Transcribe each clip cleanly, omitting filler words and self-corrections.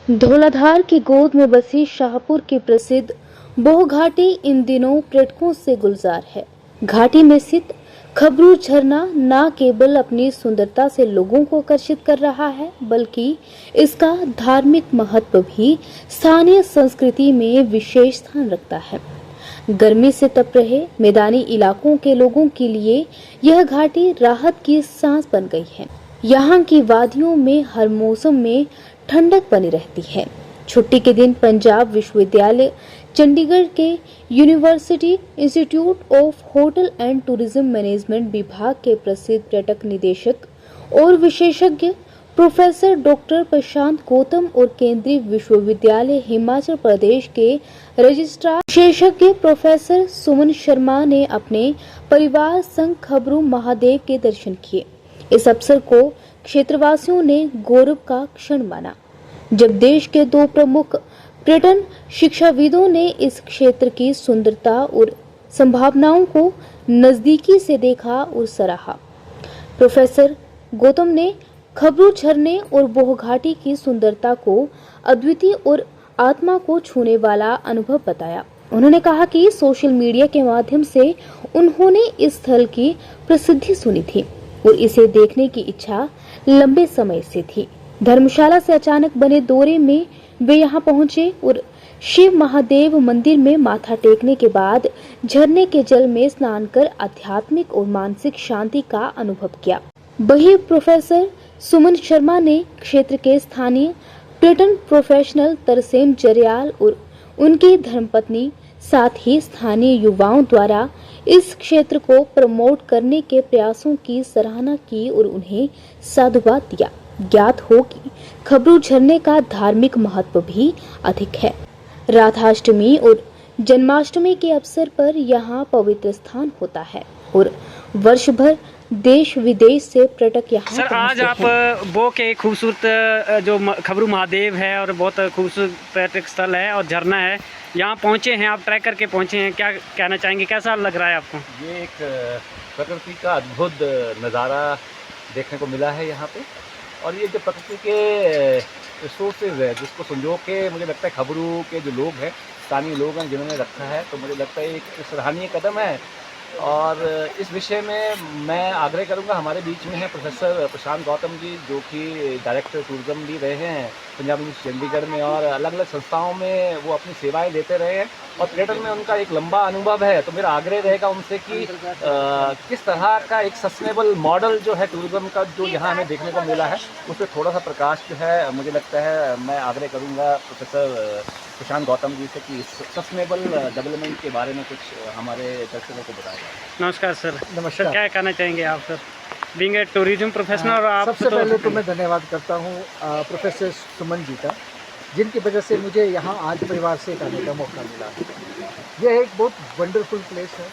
धौलाधार की गोद में बसी शाहपुर की प्रसिद्ध बोह घाटी इन दिनों पर्यटकों से गुलजार है। घाटी में स्थित खबरू झरना न केवल अपनी सुंदरता से लोगों को आकर्षित कर रहा है, बल्कि इसका धार्मिक महत्व भी स्थानीय संस्कृति में विशेष स्थान रखता है। गर्मी से तप रहे मैदानी इलाकों के लोगों के लिए यह घाटी राहत की सांस बन गई है। यहाँ की वादियों में हर मौसम में ठंडक बनी रहती है। छुट्टी के दिन पंजाब विश्वविद्यालय चंडीगढ़ के university institute of hotel and tourism management विभाग के प्रसिद्ध पर्यटक निदेशक और विशेषज्ञ प्रोफेसर डॉक्टर प्रशांत गौतम और केंद्रीय विश्वविद्यालय हिमाचल प्रदेश के रजिस्ट्रार विशेषज्ञ प्रोफेसर सुमन शर्मा ने अपने परिवार संग खबरू महादेव के दर्शन किए। इस अवसर को क्षेत्रवासियों ने गौरव का क्षण माना, जब देश के दो प्रमुख पर्यटन शिक्षाविदों ने इस क्षेत्र की सुंदरता और संभावनाओं को नजदीकी से देखा और सराहा। प्रोफेसर गौतम ने खबरू झरने और बोह घाटी की सुंदरता को अद्वितीय और आत्मा को छूने वाला अनुभव बताया। उन्होंने कहा कि सोशल मीडिया के माध्यम से उन्होंने इस स्थल की प्रसिद्धि सुनी थी और इसे देखने की इच्छा लंबे समय से थी। धर्मशाला से अचानक बने दौरे में वे यहाँ पहुंचे और शिव महादेव मंदिर में माथा टेकने के बाद झरने के जल में स्नान कर आध्यात्मिक और मानसिक शांति का अनुभव किया। वहीं प्रोफेसर सुमन शर्मा ने क्षेत्र के स्थानीय पर्यटन प्रोफेशनल तरसेम जरयाल और उनकी धर्मपत्नी साथ ही स्थानीय युवाओं द्वारा इस क्षेत्र को प्रमोट करने के प्रयासों की सराहना की और उन्हें साधुवाद दिया। ज्ञात हो कि खबरू झरने का धार्मिक महत्व भी अधिक है। राधाष्टमी और जन्माष्टमी के अवसर पर यहाँ पवित्र स्थान होता है और वर्ष भर देश विदेश से पर्यटक यहाँ सर आज आप वो के खूबसूरत जो खबरू महादेव है और बहुत खूबसूरत पर्यटक स्थल है और झरना है, यहाँ पहुँचे हैं, आप ट्रैक करके पहुँचे हैं, क्या कहना चाहेंगे, कैसा लग रहा है आपको? ये एक प्रकृति का अद्भुत नज़ारा देखने को मिला है यहाँ पे। और ये जो प्रकृति के रिसोर्सेज है जिसको संजो के मुझे लगता है खबरू के जो लोग हैं, स्थानीय लोग हैं जिन्होंने रखा है, तो मुझे लगता है एक सराहनीय कदम है। और इस विषय में मैं आग्रह करूंगा, हमारे बीच में है प्रोफेसर प्रशांत गौतम जी, जो कि डायरेक्टर टूरिज़्म भी रहे हैं पंजाब यूनिवर्सिटी चंडीगढ़ में और अलग अलग संस्थाओं में वो अपनी सेवाएं देते रहे हैं और पर्यटन में उनका एक लंबा अनुभव है। तो मेरा आग्रह रहेगा उनसे कि किस तरह का एक सस्टेनेबल मॉडल जो है टूरिज़्म का जो यहाँ हमें देखने को मिला है उस पर थोड़ा सा प्रकाश जो है मुझे लगता है मैं आग्रह करूँगा प्रोफेसर प्रशांत गौतम जी से कि सस्टेनेबल डेवलपमेंट के बारे में कुछ हमारे दर्शकों को बताया जाए। नमस्कार सर। नमस्कार। क्या कहना चाहेंगे आप sir, being a tourism professional? और आप सबसे पहले तो मैं धन्यवाद करता हूँ प्रोफेसर सुमन जी का, जिनकी वजह से मुझे यहाँ आज परिवार से आने का मौका मिला। यह एक बहुत वंडरफुल प्लेस है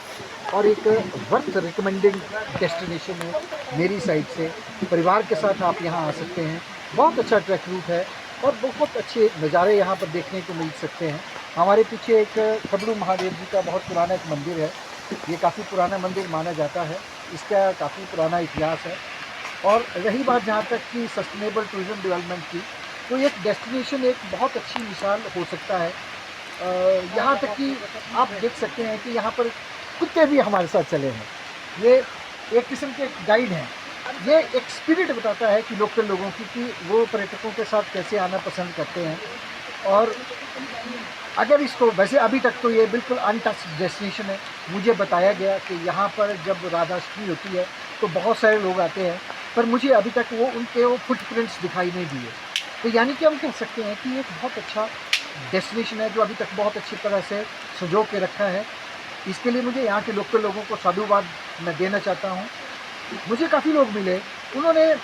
और एक वर्थ रिकमेंडिंग डेस्टिनेशन है मेरी साइड से। परिवार के साथ आप यहाँ आ सकते हैं, बहुत अच्छा ट्रैक रूट है और बहुत अच्छे नज़ारे यहाँ पर देखने को मिल सकते हैं। हमारे पीछे एक खबरू महादेव जी का बहुत पुराना एक मंदिर है, ये काफ़ी पुराना मंदिर माना जाता है, इसका काफ़ी पुराना इतिहास है। और रही बात जहाँ तक कि सस्टेनेबल टूरिज़्म डेवलपमेंट की, तो एक डेस्टिनेशन एक बहुत अच्छी मिसाल हो सकता है। यहाँ तक कि आप देख सकते हैं कि यहाँ पर कुत्ते भी हमारे साथ चले हैं, ये एक किस्म के गाइड हैं। ये एक स्पिरिट बताता है कि लोकल लोगों की कि वो पर्यटकों के साथ कैसे आना पसंद करते हैं। और अगर इसको वैसे अभी तक तो ये बिल्कुल अनटच्ड डेस्टिनेशन है। मुझे बताया गया कि यहाँ पर जब राधाष्टमी होती है तो बहुत सारे लोग आते हैं, पर मुझे अभी तक वो फुटप्रिंट्स दिखाई नहीं दिए। तो यानी कि हम कह सकते हैं कि एक बहुत अच्छा डेस्टिनेशन है जो अभी तक बहुत अच्छी तरह से सजो के रखा है। इसके लिए मुझे यहाँ के लोकल लोगों को साधुवाद मैं देना चाहता हूँ। मुझे काफ़ी लोग मिले, उन्होंने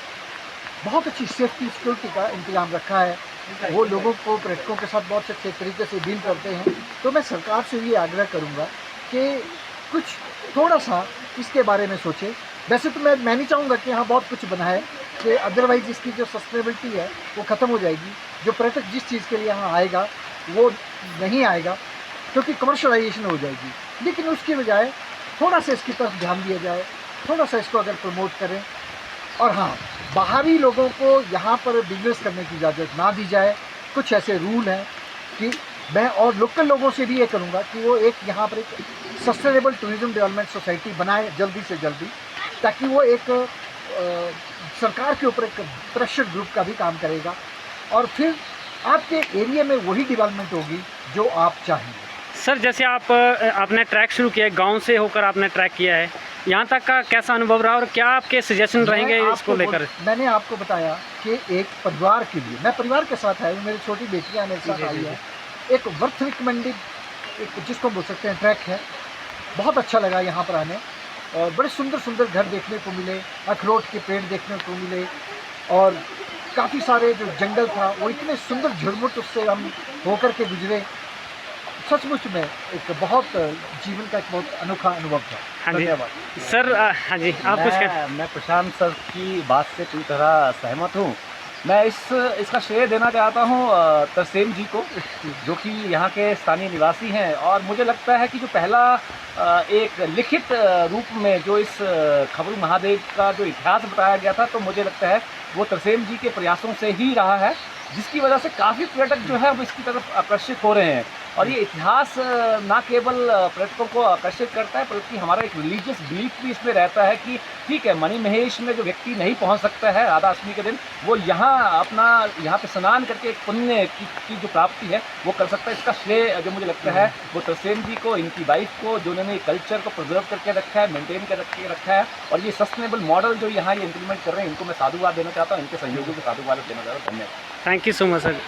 बहुत अच्छी सेफ्टी सिक्योरिटी का इंतजाम रखा है, वो लोगों को पर्यटकों के साथ बहुत अच्छे तरीके से डील करते हैं। तो मैं सरकार से ये आग्रह करूँगा कि कुछ थोड़ा सा इसके बारे में सोचे। वैसे तो मैं नहीं चाहूँगा कि यहाँ बहुत कुछ बना है कि अदरवाइज़ इसकी जो सस्टेनेबिलिटी है वो ख़त्म हो जाएगी। जो पर्यटक जिस चीज़ के लिए यहाँ आएगा वो नहीं आएगा क्योंकि कमर्शलाइजेशन हो जाएगी। लेकिन उसकी बजाय थोड़ा सा इसकी तरफ ध्यान दिया जाए, थोड़ा सा इसको अगर प्रमोट करें। और हाँ, बाहरी लोगों को यहाँ पर बिजनेस करने की इजाज़त ना दी जाए। कुछ ऐसे रूल हैं कि मैं और लोकल लोगों से भी ये करूँगा कि वो एक यहाँ पर एक सस्टेनेबल टूरिज्म डेवलपमेंट सोसाइटी बनाए जल्दी से जल्दी, ताकि वो एक सरकार के ऊपर एक प्रेशर ग्रुप का भी काम करेगा और फिर आपके एरिया में वही डेवलपमेंट होगी जो आप चाहेंगे। सर जैसे आपने ट्रैक शुरू किया है, गांव से होकर आपने ट्रैक किया है, यहाँ तक का कैसा अनुभव रहा और क्या आपके सजेशन रहेंगे इसको लेकर? मैंने आपको बताया कि एक परिवार के लिए, मैं परिवार के साथ आई हूँ, मेरी छोटी बेटियाँ मेरे साथ आई है, एक वर्थ रिकमेंडेड एक जिसको बोल सकते हैं ट्रैक है। बहुत अच्छा लगा यहाँ पर आने और बड़े सुंदर सुंदर घर देखने को मिले, अखरोट के पेड़ देखने को मिले और काफ़ी सारे जो जंगल था वो इतने सुंदर झुरमुट उससे हम होकर के गुजरे। सचमुच में एक बहुत जीवन का एक बहुत अनोखा अनुभव था। हाँ जी धन्यवाद सर। हाँ जी आप कुछ मैं प्रशांत सर की बात से पूरी तरह सहमत हूँ। मैं इसका श्रेय देना चाहता हूँ तरसेम जी को, जो कि यहाँ के स्थानीय निवासी हैं। और मुझे लगता है कि जो पहला एक लिखित रूप में जो इस खबरू महादेव का जो इतिहास बताया गया था, तो मुझे लगता है वो तरसेम जी के प्रयासों से ही रहा है, जिसकी वजह से काफ़ी पर्यटक जो है वो इसकी तरफ आकर्षित हो रहे हैं। और ये इतिहास ना केवल पर्यटकों को आकर्षित करता है, बल्कि हमारा एक रिलीजियस बिलीफ भी इसमें रहता है कि ठीक है, मणि महेश में जो व्यक्ति नहीं पहुंच सकता है राधा अष्टमी के दिन, वो यहाँ पे स्नान करके एक पुण्य की जो प्राप्ति है वो कर सकता है। इसका श्रेय जो मुझे लगता है वो तरसेम जी को, इनकी वाइफ को, जो उन्होंने कल्चर को प्रिजर्व करके रखा है, मेंटेन करके रखा है। और ये सस्टेनेबल मॉडल जो यहाँ ये इम्प्लीमेंट कर रहे हैं, इनको मैं साधुवाद देना चाहता हूँ, इनके सहयोगियों को साधुवाद देना चाहता हूँ। धन्यवाद। Thank you so much sir.